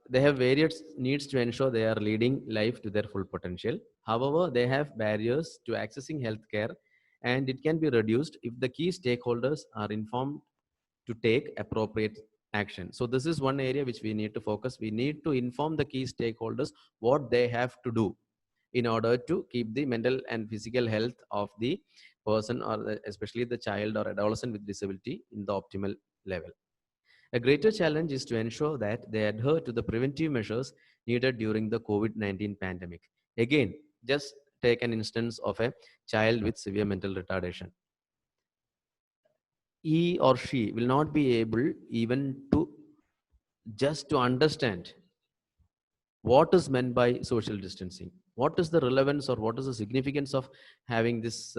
They have various needs to ensure they are leading life to their full potential. However, they have barriers to accessing healthcare, and it can be reduced if the key stakeholders are informed to take appropriate action. So this is one area which we need to focus. We need to inform the key stakeholders what they have to do in order to keep the mental and physical health of the person, or especially the child or adolescent with disability, in the optimal level. A greater challenge is to ensure that they adhere to the preventive measures needed during the COVID-19 pandemic. Again, just take an instance of a child with severe mental retardation. He or she will not be able even to just to understand what is meant by social distancing, what is the relevance or what is the significance of having this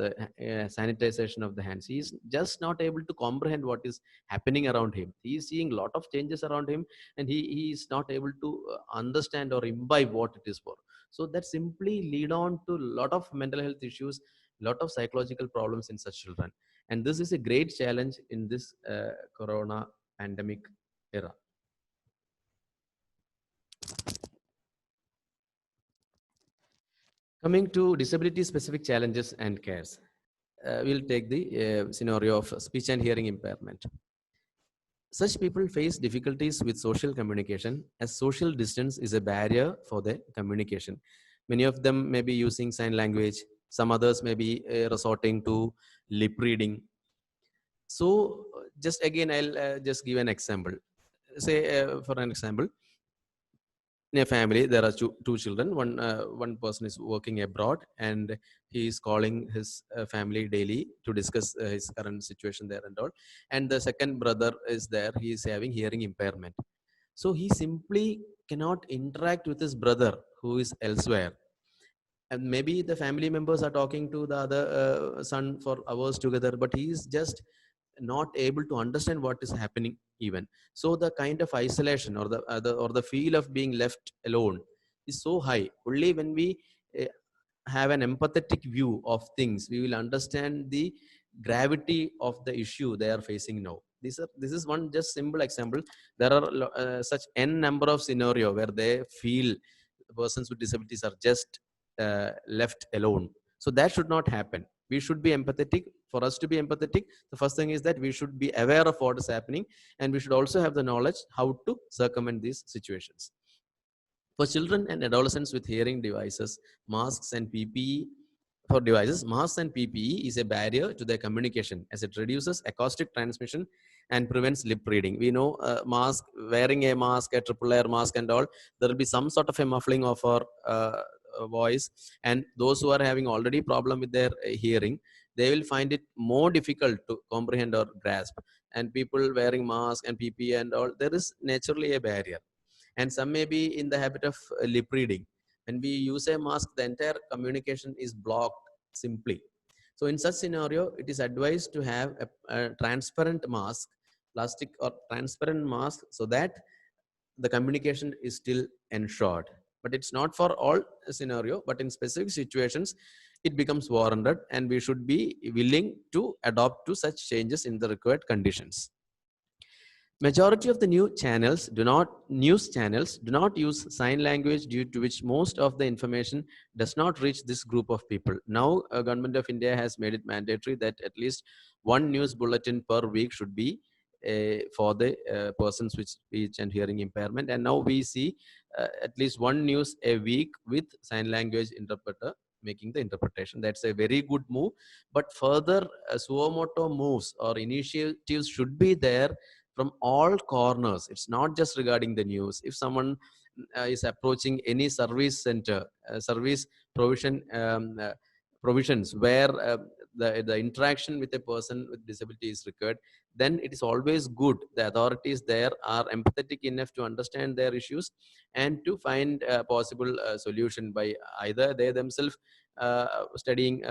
sanitization of the hands. He is just not able to comprehend what is happening around him. He is seeing a lot of changes around him, and he is not able to understand or imbibe what it is for. So that simply lead on to a lot of mental health issues, lot of psychological problems in such children. And this is a great challenge in this corona pandemic era. Coming to disability specific challenges and cares, we'll take the scenario of speech and hearing impairment. Such people face difficulties with social communication, as social distance is a barrier for their communication. Many of them may be using sign language, some others may be resorting to lip reading. So, just again, I'll just give an example. Say, for an example, in a family there are two children. One person is working abroad, and he is calling his family daily to discuss his current situation there and all. And the second brother is there, he is having hearing impairment. So he simply cannot interact with his brother who is elsewhere, and maybe the family members are talking to the other son for hours together, but he is just not able to understand what is happening even. So the kind of isolation, or the feel of being left alone is so high. Only when we uh, have an empathetic view of things, we will understand the gravity of the issue they are facing now. This is one just simple example. There are such n number of scenario where they feel persons with disabilities are just left alone. So that should not happen. We should be empathetic. For us to be empathetic, the first thing is that we should be aware of what is happening, and we should also have the knowledge how to circumvent these situations. For children and adolescents with hearing devices, masks and PPE masks and PPE is a barrier to their communication, as it reduces acoustic transmission and prevents lip reading. We know wearing a mask, a triple layer mask and all, there will be some sort of a muffling of our voice. And those who are having already problem with their hearing, they will find it more difficult to comprehend or grasp. And people wearing mask and PPE and all, there is naturally a barrier. And some may be in the habit of lip reading. When we use a mask, the entire communication is blocked simply. So in such scenario, it is advised to have a transparent mask, plastic or transparent mask, so that the communication is still ensured. But it's not for all scenario, but in specific situations it becomes warranted, and we should be willing to adopt to such changes in the required conditions. Majority of the news channels do not use sign language, due to which most of the information does not reach this group of people. Now, Government of India has made it mandatory that at least one news bulletin per week should be for the persons with speech and hearing impairment. And now we see at least one news a week with sign language interpreter making the interpretation. That's a very good move. But further suo moves or initiatives should be there from all corners. It's not just regarding the news. If someone is approaching any service center, service provision provisions where the interaction with a person with disability is required, then it is always good the authorities there are empathetic enough to understand their issues and to find a possible solution by either they themselves studying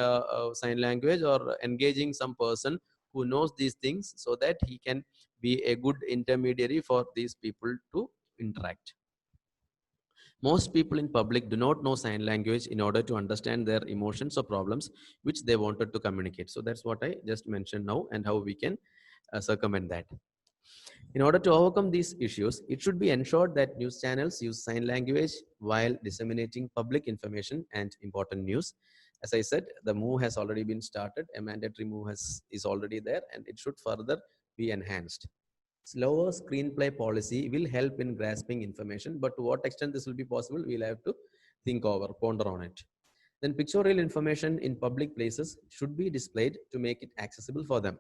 sign language, or engaging some person who knows these things, so that he can be a good intermediary for these people to interact. Most people in public do not know sign language in order to understand their emotions or problems which they wanted to communicate. So that's what I just mentioned now, and how we can circumvent that. In order to overcome these issues, it should be ensured that news channels use sign language while disseminating public information and important news. As I said, the move has already been started. A mandatory move is already there, and it should further be enhanced. Slower screenplay policy will help in grasping information, but to what extent this will be possible, we'll have to think over, ponder on it. Then pictorial information in public places should be displayed to make it accessible for them.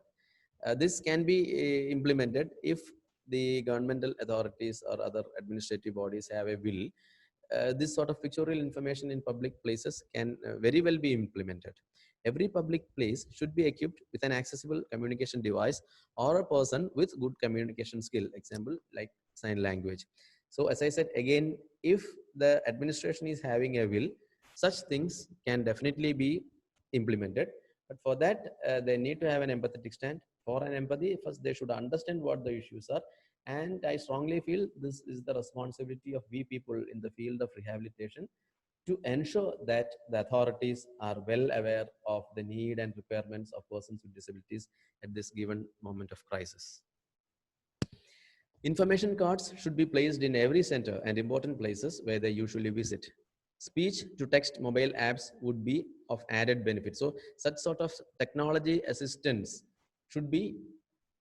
This can be implemented if the governmental authorities or other administrative bodies have a will. This sort of pictorial information in public places can very well be implemented. Every public place should be equipped with an accessible communication device or a person with good communication skill, example like sign language. So as I said again, if the administration is having a will, such things can definitely be implemented. But for that, they need to have an empathetic stand. For an empathy, first they should understand what the issues are. And I strongly feel this is the responsibility of we people in the field of rehabilitation to ensure that the authorities are well aware of the need and requirements of persons with disabilities at this given moment of crisis. Information cards should be placed in every center and important places where they usually visit. Speech to text mobile apps would be of added benefit. So such sort of technology assistance should be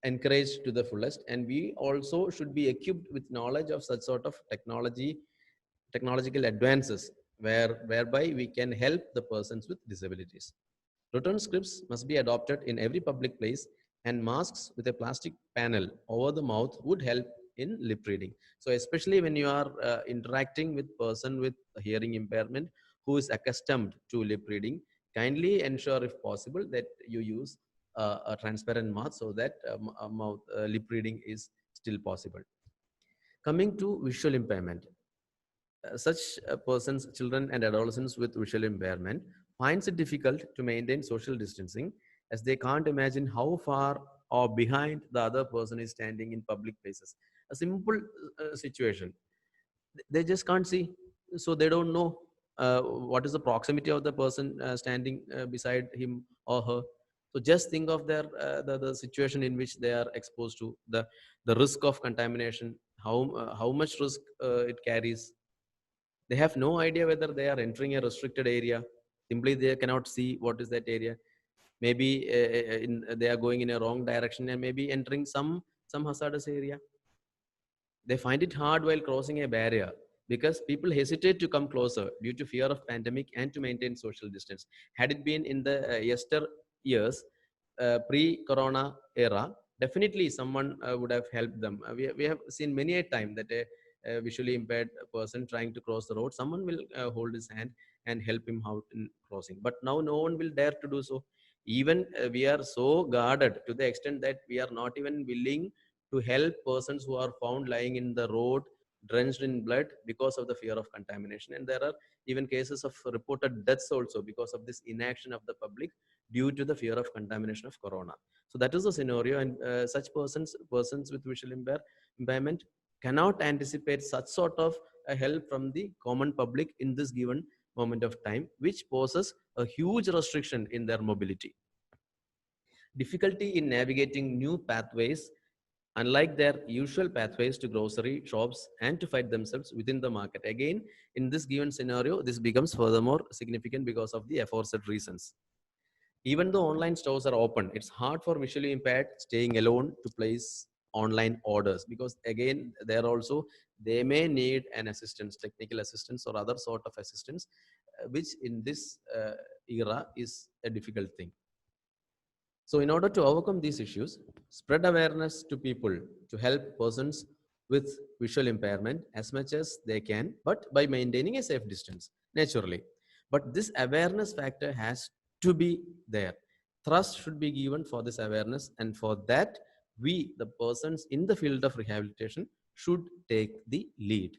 encouraged to the fullest, and we also should be equipped with knowledge of such sort of technological advances whereby we can help the persons with disabilities. Written scripts must be adopted in every public place, and masks with a plastic panel over the mouth would help in lip reading. So especially when you are interacting with person with hearing impairment who is accustomed to lip reading, kindly ensure if possible that you use a transparent mask so that lip reading is still possible. Coming to visual impairment, such persons, children and adolescents with visual impairment finds it difficult to maintain social distancing as they can't imagine how far or behind the other person is standing in public places. A simple situation, they just can't see, so they don't know what is the proximity of the person standing beside him or her. So just think of the situation in which they are exposed to, the risk of contamination, how much risk it carries. They have no idea whether they are entering a restricted area. Simply they cannot see what is that area. Maybe they are going in a wrong direction and maybe entering some hazardous area. They find it hard while crossing a barrier because people hesitate to come closer due to fear of pandemic and to maintain social distance. Had it been in the yester years, pre-corona era, definitely someone would have helped them. We have seen many a time that a visually impaired person trying to cross the road, someone will hold his hand and help him out in crossing. But now no one will dare to do so. Even we are so guarded to the extent that we are not even willing to help persons who are found lying in the road drenched in blood because of the fear of contamination. And there are even cases of reported deaths also because of this inaction of the public due to the fear of contamination of corona. So that is the scenario, and such persons with visual impairment cannot anticipate such sort of a help from the common public in this given moment of time, which poses a huge restriction in their mobility. Difficulty in navigating new pathways unlike their usual pathways to grocery shops and to fight themselves within the market. Again, in this given scenario, this becomes furthermore significant because of the aforesaid reasons. Even though online stores are open, it's hard for visually impaired staying alone to place online orders because again, there also they may need an assistance, technical assistance or other sort of assistance, which in this era is a difficult thing. So in order to overcome these issues, spread awareness to people to help persons with visual impairment as much as they can, but by maintaining a safe distance, naturally. But this awareness factor has to be there. Thrust should be given for this awareness, and for that, we, the persons in the field of rehabilitation, should take the lead.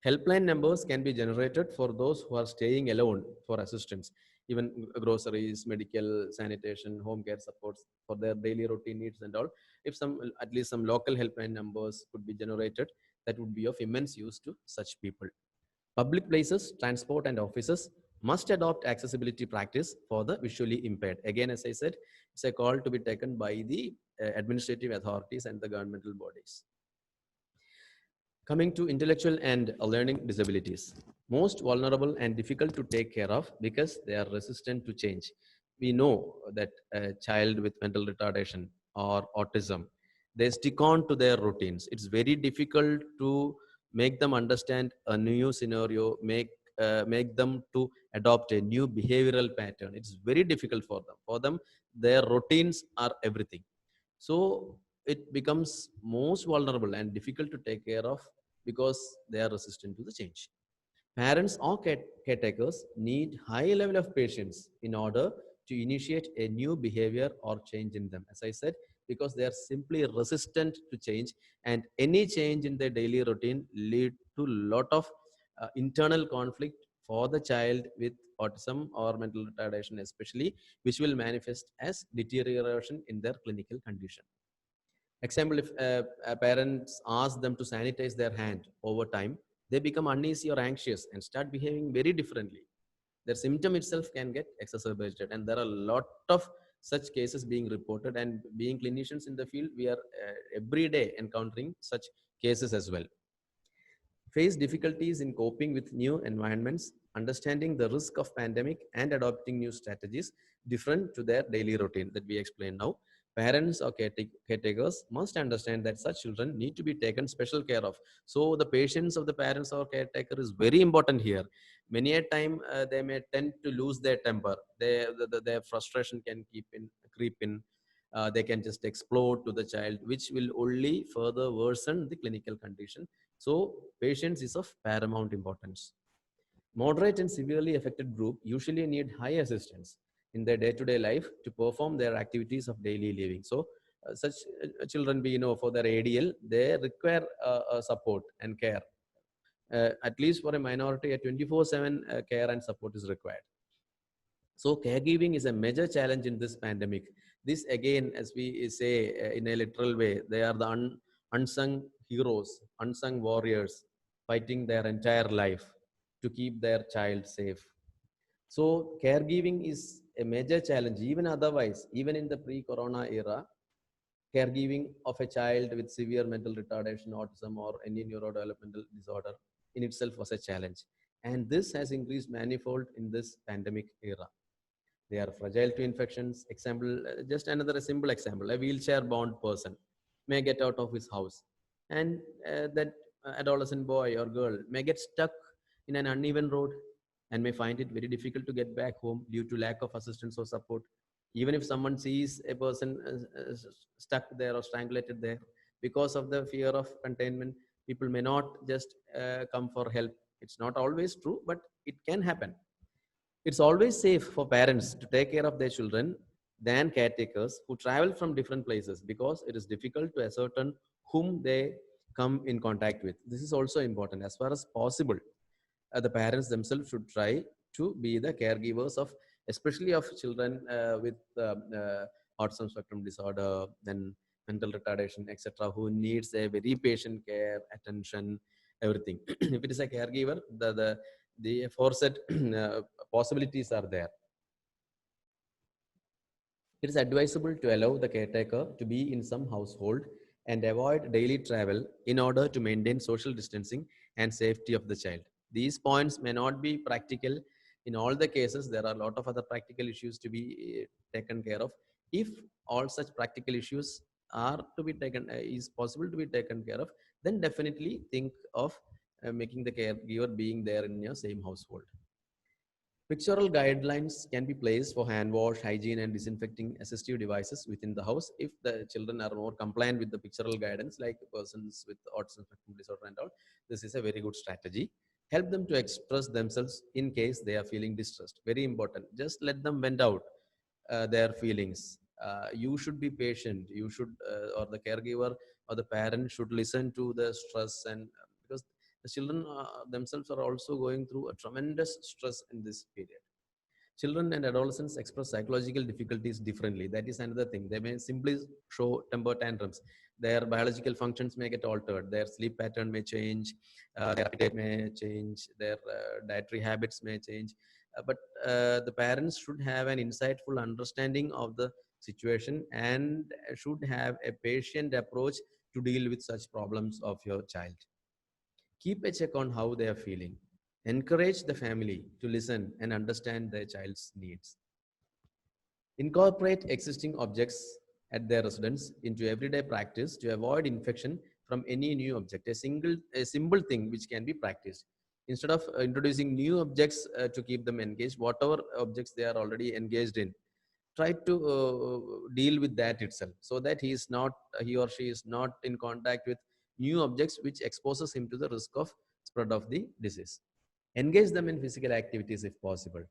Helpline numbers can be generated for those who are staying alone for assistance, even groceries, medical, sanitation, home care supports for their daily routine needs and all. If some, at least some local helpline numbers could be generated, that would be of immense use to such people. Public places, transport, and offices must adopt accessibility practice for the visually impaired. Again, as I said, it's a call to be taken by the administrative authorities and the governmental bodies. Coming to intellectual and learning disabilities, most vulnerable and difficult to take care of because they are resistant to change. We know that a child with mental retardation or autism, they stick on to their routines. It's very difficult to make them understand a new scenario, make them to adopt a new behavioral pattern. It's very difficult for them. For them, their routines are everything. So it becomes most vulnerable and difficult to take care of because they are resistant to the change. Parents or caretakers need high level of patience in order to initiate a new behavior or change in them. As I said, because they are simply resistant to change, and any change in their daily routine lead to lot of internal conflict for the child with autism or mental retardation, especially, which will manifest as deterioration in their clinical condition. Example, if parents ask them to sanitize their hand over time, they become uneasy or anxious and start behaving very differently. Their symptom itself can get exacerbated, and there are a lot of such cases being reported. And being clinicians in the field, we are every day encountering such cases as well. Face difficulties in coping with new environments, understanding the risk of pandemic and adopting new strategies different to their daily routine that we explained now. Parents or caretakers must understand that such children need to be taken special care of. So the patience of the parents or caretaker is very important here. Many a time they may tend to lose their temper. Their frustration can creep in. They can just explode to the child, which will only further worsen the clinical condition. So patience is of paramount importance. Moderate and severely affected group usually need high assistance in their day-to-day life to perform their activities of daily living. So such children, we know for their ADL, they require support and care. At least for a minority, a 24/7 care and support is required. So caregiving is a major challenge in this pandemic. This again, as we say in a literal way, they are the unsung heroes, unsung warriors fighting their entire life to keep their child safe. So caregiving is a major challenge. Even otherwise, even in the pre-corona era, caregiving of a child with severe mental retardation, autism, or any neurodevelopmental disorder in itself was a challenge. And this has increased manifold in this pandemic era. They are fragile to infections. Example, just another simple example, a wheelchair bound person may get out of his house, and that adolescent boy or girl may get stuck in an uneven road and may find it very difficult to get back home due to lack of assistance or support. Even if someone sees a person stuck there or strangulated there, because of the fear of containment, people may not just come for help. It's not always true, but it can happen. It's always safe for parents to take care of their children than caretakers who travel from different places, because it is difficult to ascertain whom they come in contact with. This is also important. As far as possible, the parents themselves should try to be the caregivers of, especially of children with autism spectrum disorder, then mental retardation, etc., who needs a very patient care, attention, everything. If it is a caregiver, the aforesaid possibilities are there. It is advisable to allow the caretaker to be in some household and avoid daily travel in order to maintain social distancing and safety of the child. These points may not be practical in all the cases. There are a lot of other practical issues to be taken care of. If all such practical issues are to be taken, is possible to be taken care of, then definitely think of making the caregiver being there in your same household. Pictorial guidelines can be placed for hand wash, hygiene, and disinfecting assistive devices within the house if the children are more compliant with the pictorial guidance, like persons with autism spectrum disorder and all. This is a very good strategy. Help them to express themselves in case they are feeling distressed. Very important. Just let them vent out their feelings. You should be patient. You should, or the caregiver or the parent should listen to the stress, and because the children themselves are also going through a tremendous stress in this period. Children and adolescents express psychological difficulties differently. That is another thing. They may simply show temper tantrums. Their biological functions may get altered. Their sleep pattern may change. Their appetite may change. Their dietary habits may change. But the parents should have an insightful understanding of the situation and should have a patient approach to deal with such problems of your child. Keep a check on how they are feeling. Encourage the family to listen and understand their child's needs. Incorporate existing objects at their residence into everyday practice to avoid infection from any new object. A simple thing which can be practiced. Instead of introducing new objects to keep them engaged, whatever objects they are already engaged in, try to deal with that itself, so that he or she is not in contact with new objects which exposes him to the risk of spread of the disease. Engage them in physical activities if possible.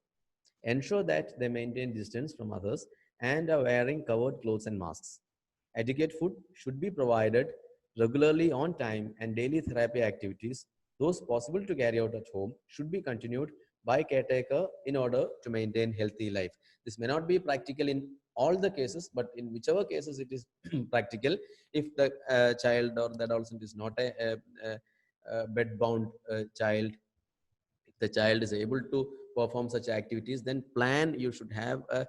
Ensure that they maintain distance from others and are wearing covered clothes and masks. Adequate food should be provided regularly on time, and daily therapy activities, those possible to carry out at home, should be continued by caretaker in order to maintain healthy life. This may not be practical in all the cases, but in whichever cases it is practical, if the child or the adolescent is not a bed-bound child, if the child is able to perform such activities, then plan, you should have a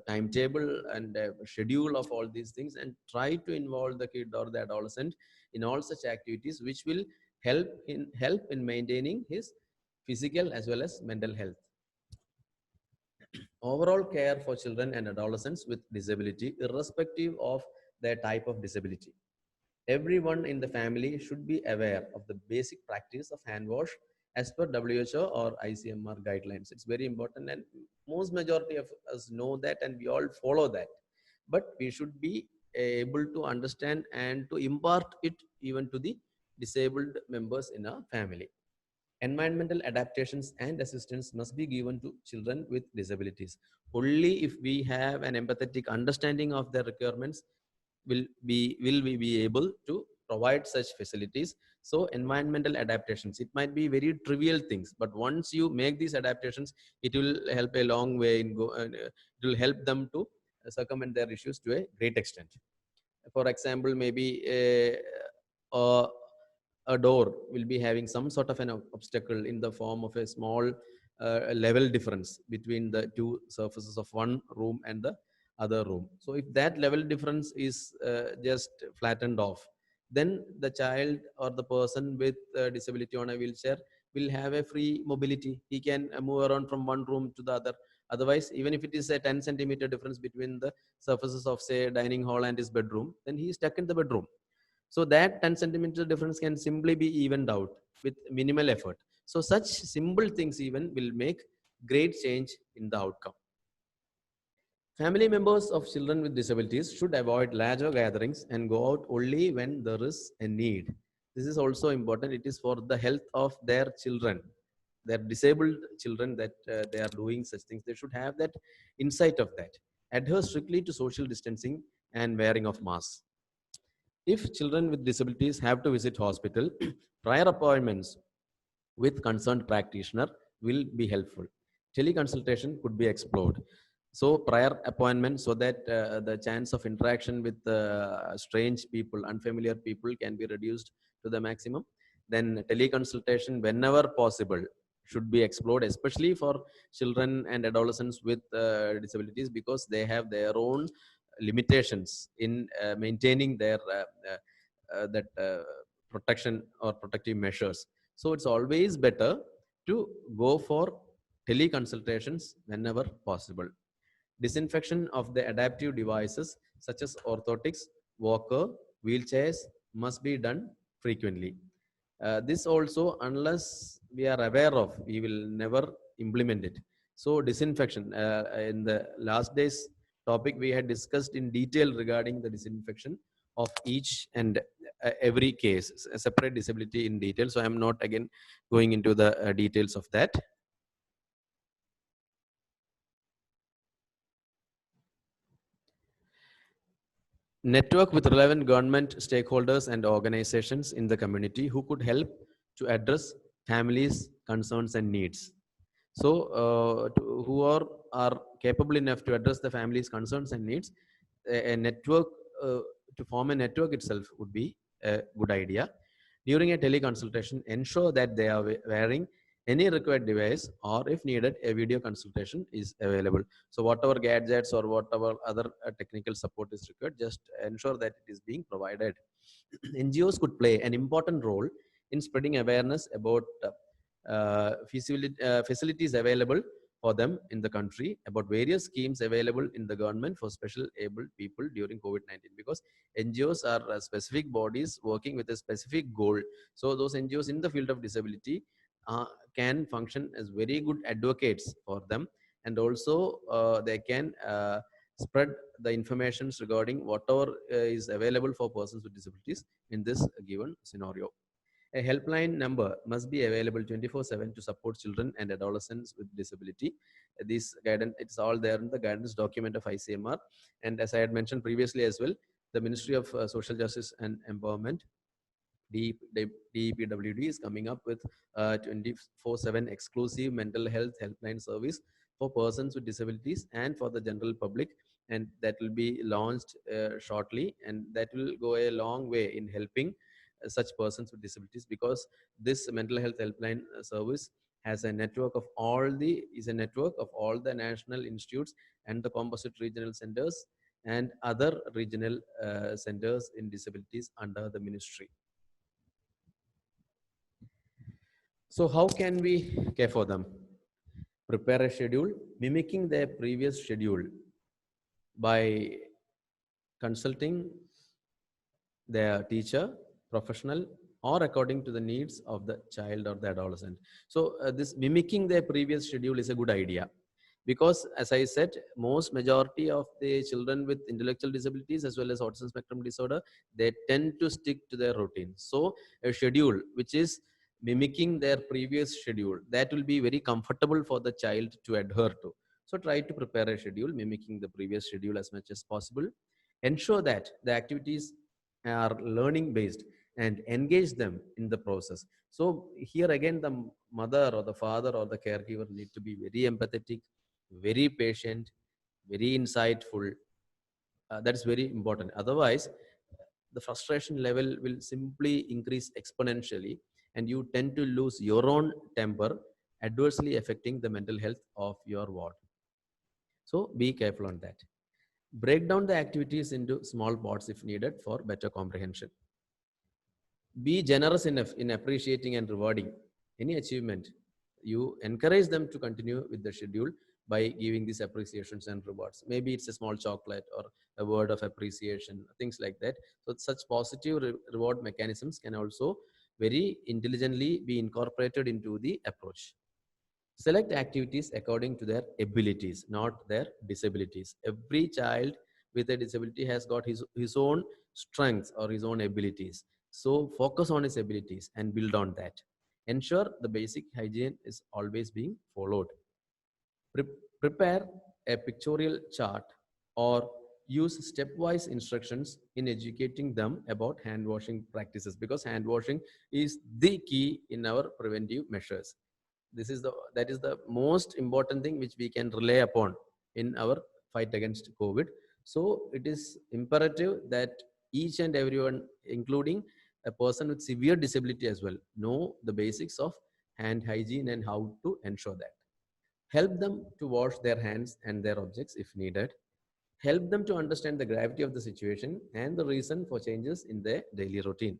timetable and a schedule of all these things, and try to involve the kid or the adolescent in all such activities which will help in maintaining his physical as well as mental health. Overall care for children and adolescents with disability, irrespective of their type of disability. Everyone in the family should be aware of the basic practice of hand wash as per WHO or ICMR guidelines. It's very important, and most majority of us know that, and we all follow that. But we should be able to understand and to impart it even to the disabled members in our family. Environmental adaptations and assistance must be given to children with disabilities. Only if we have an empathetic understanding of their requirements will we be able to provide such facilities. So environmental adaptations, it might be very trivial things, but once you make these adaptations, it will help a long way it will help them to circumvent their issues to a great extent. For example, maybe a, a door will be having some sort of an obstacle in the form of a small level difference between the two surfaces of one room and the other room. So if that level difference is just flattened off, then the child or the person with disability on a wheelchair will have a free mobility. He can move around from one room to the other. Otherwise, even if it is a 10 centimeter difference between the surfaces of, say, dining hall and his bedroom, then he is stuck in the bedroom. So that 10 centimeter difference can simply be evened out with minimal effort. So such simple things even will make great change in the outcome. Family members of children with disabilities should avoid larger gatherings and go out only when there is a need. This is also important. It is for the health of their children, their disabled children, that they are doing such things. They should have that insight of that. Adhere strictly to social distancing and wearing of masks. If children with disabilities have to visit hospital, prior appointments with concerned practitioner will be helpful. Teleconsultation could be explored. So prior appointment, so that the chance of interaction with strange people, unfamiliar people, can be reduced to the maximum. Then teleconsultation, whenever possible, should be explored, especially for children and adolescents with disabilities, because they have their own limitations in maintaining their that protection or protective measures. So it's always better to go for teleconsultations whenever possible. Disinfection of the adaptive devices such as orthotics, walker, wheelchairs must be done frequently. This also, unless we are aware of, we will never implement it. So disinfection, in the last day's topic, we had discussed in detail regarding the disinfection of each and every case, a separate disability in detail. So I'm not again going into the details of that. Network with relevant government stakeholders and organizations in the community who could help to address families' concerns and needs. So who are capable enough to address the family's concerns and needs, a network, to form a network itself would be a good idea. During a teleconsultation, ensure that they are wearing any required device, or if needed, a video consultation is available. So whatever gadgets or whatever other technical support is required, just ensure that it is being provided. NGOs could play an important role in spreading awareness about facilities available for them in the country, about various schemes available in the government for special abled people during COVID-19, because NGOs are specific bodies working with a specific goal. So those NGOs in the field of disability uh, can function as very good advocates for them, and also they can spread the informations regarding whatever is available for persons with disabilities in this given scenario. A helpline number must be available 24/7 to support children and adolescents with disability. This guidance, it's all there in the guidance document of ICMR. And as I had mentioned previously as well, the Ministry of Social Justice and Empowerment, DEPWD, is coming up with 24/7 exclusive mental health helpline service for persons with disabilities and for the general public. And that will be launched shortly. And that will go a long way in helping such persons with disabilities, because this mental health helpline service has a network of all the is a network of all the national institutes and the composite regional centers and other regional centers in disabilities under the ministry. So how can we care for them? Prepare a schedule mimicking their previous schedule by consulting their teacher, professional, or according to the needs of the child or the adolescent. So this mimicking their previous schedule is a good idea, because as I said, most majority of the children with intellectual disabilities as well as autism spectrum disorder, they tend to stick to their routine. So a schedule which is mimicking their previous schedule, that will be very comfortable for the child to adhere to. So try to prepare a schedule mimicking the previous schedule as much as possible. Ensure that the activities are learning based and engage them in the process. So here again, the mother or the father or the caregiver need to be very empathetic, very patient, very insightful. That is very important. Otherwise, the frustration level will simply increase exponentially, and you tend to lose your own temper, adversely affecting the mental health of your ward. So be careful on that. Break down the activities into small parts if needed for better comprehension. Be generous enough in appreciating and rewarding any achievement. You encourage them to continue with the schedule by giving these appreciations and rewards. Maybe it's a small chocolate or a word of appreciation, things like that. So such positive reward mechanisms can also very intelligently be incorporated into the approach. Select activities according to their abilities, not their disabilities. Every child with a disability has got his own strengths or his own abilities. So focus on his abilities and build on that. Ensure the basic hygiene is always being followed. Prepare a pictorial chart or use stepwise instructions in educating them about hand washing practices, because hand washing is the key in our preventive measures. That is the most important thing which we can rely upon in our fight against COVID. So it is imperative that each and everyone, including a person with severe disability as well, know the basics of hand hygiene and how to ensure that. Help them to wash their hands and their objects if needed. Help them to understand the gravity of the situation and the reason for changes in their daily routine.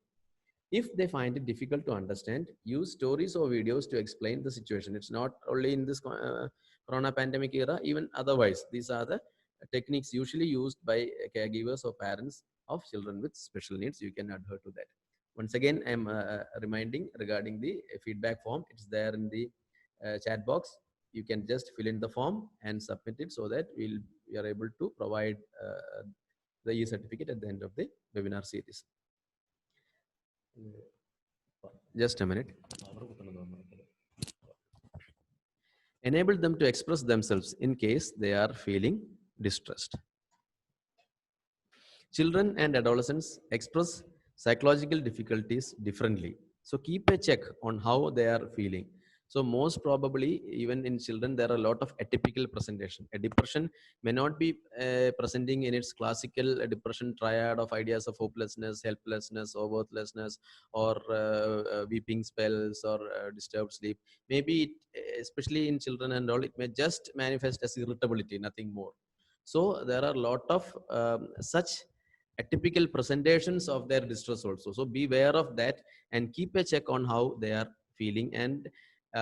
If they find it difficult to understand, use stories or videos to explain the situation. It's not only in this corona pandemic era, even otherwise. These are the techniques usually used by caregivers or parents of children with special needs. You can adhere to that. Once again, I'm reminding regarding the feedback form. It's there in the chat box. You can just fill in the form and submit it, so that we are able to provide the e-certificate at the end of the webinar series. Just a minute. Enable them to express themselves in case they are feeling distressed. Children and adolescents express psychological difficulties differently. So keep a check on how they are feeling. So most probably, even in children, there are a lot of atypical presentation. A depression may not be presenting in its classical depression triad of ideas of hopelessness, helplessness, or worthlessness, or weeping spells, or disturbed sleep. Maybe especially in children and all, it may just manifest as irritability, nothing more. So there are a lot of such atypical presentations of their distress also. So be aware of that and keep a check on how they are feeling, and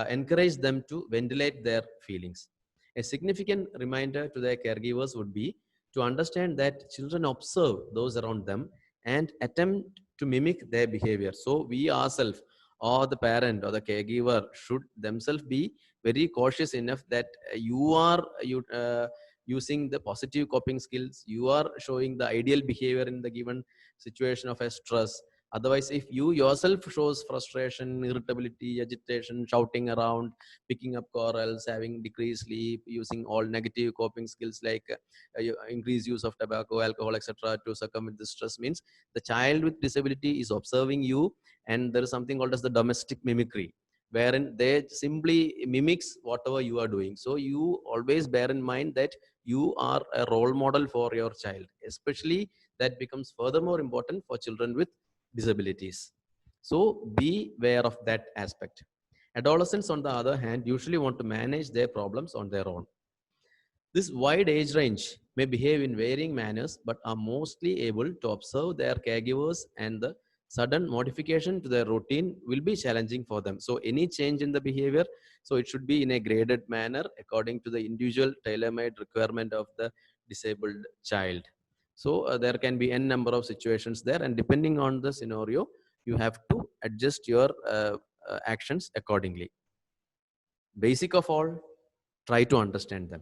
encourage them to ventilate their feelings. A significant reminder to their caregivers would be to understand that children observe those around them and attempt to mimic their behavior. So we ourselves, or the parent or the caregiver, should themselves be very cautious enough that you are using the positive coping skills, you are showing the ideal behavior in the given situation of a stress. Otherwise, if you yourself shows frustration, irritability, agitation, shouting around, picking up quarrels, having decreased sleep, using all negative coping skills like increased use of tobacco, alcohol, etc., to circumvent the stress, means the child with disability is observing you, and there is something called as the domestic mimicry, wherein they simply mimics whatever you are doing. So you always bear in mind that you are a role model for your child. Especially that becomes furthermore important for children with disabilities. So be aware of that aspect. Adolescents, on the other hand, usually want to manage their problems on their own. This wide age range may behave in varying manners, but are mostly able to observe their caregivers, and the sudden modification to their routine will be challenging for them. So any change in the behavior, so it should be in a graded manner according to the individual tailor-made requirement of the disabled child. So there can be n number of situations there, and depending on the scenario, you have to adjust your actions accordingly. Basic of all, try to understand them.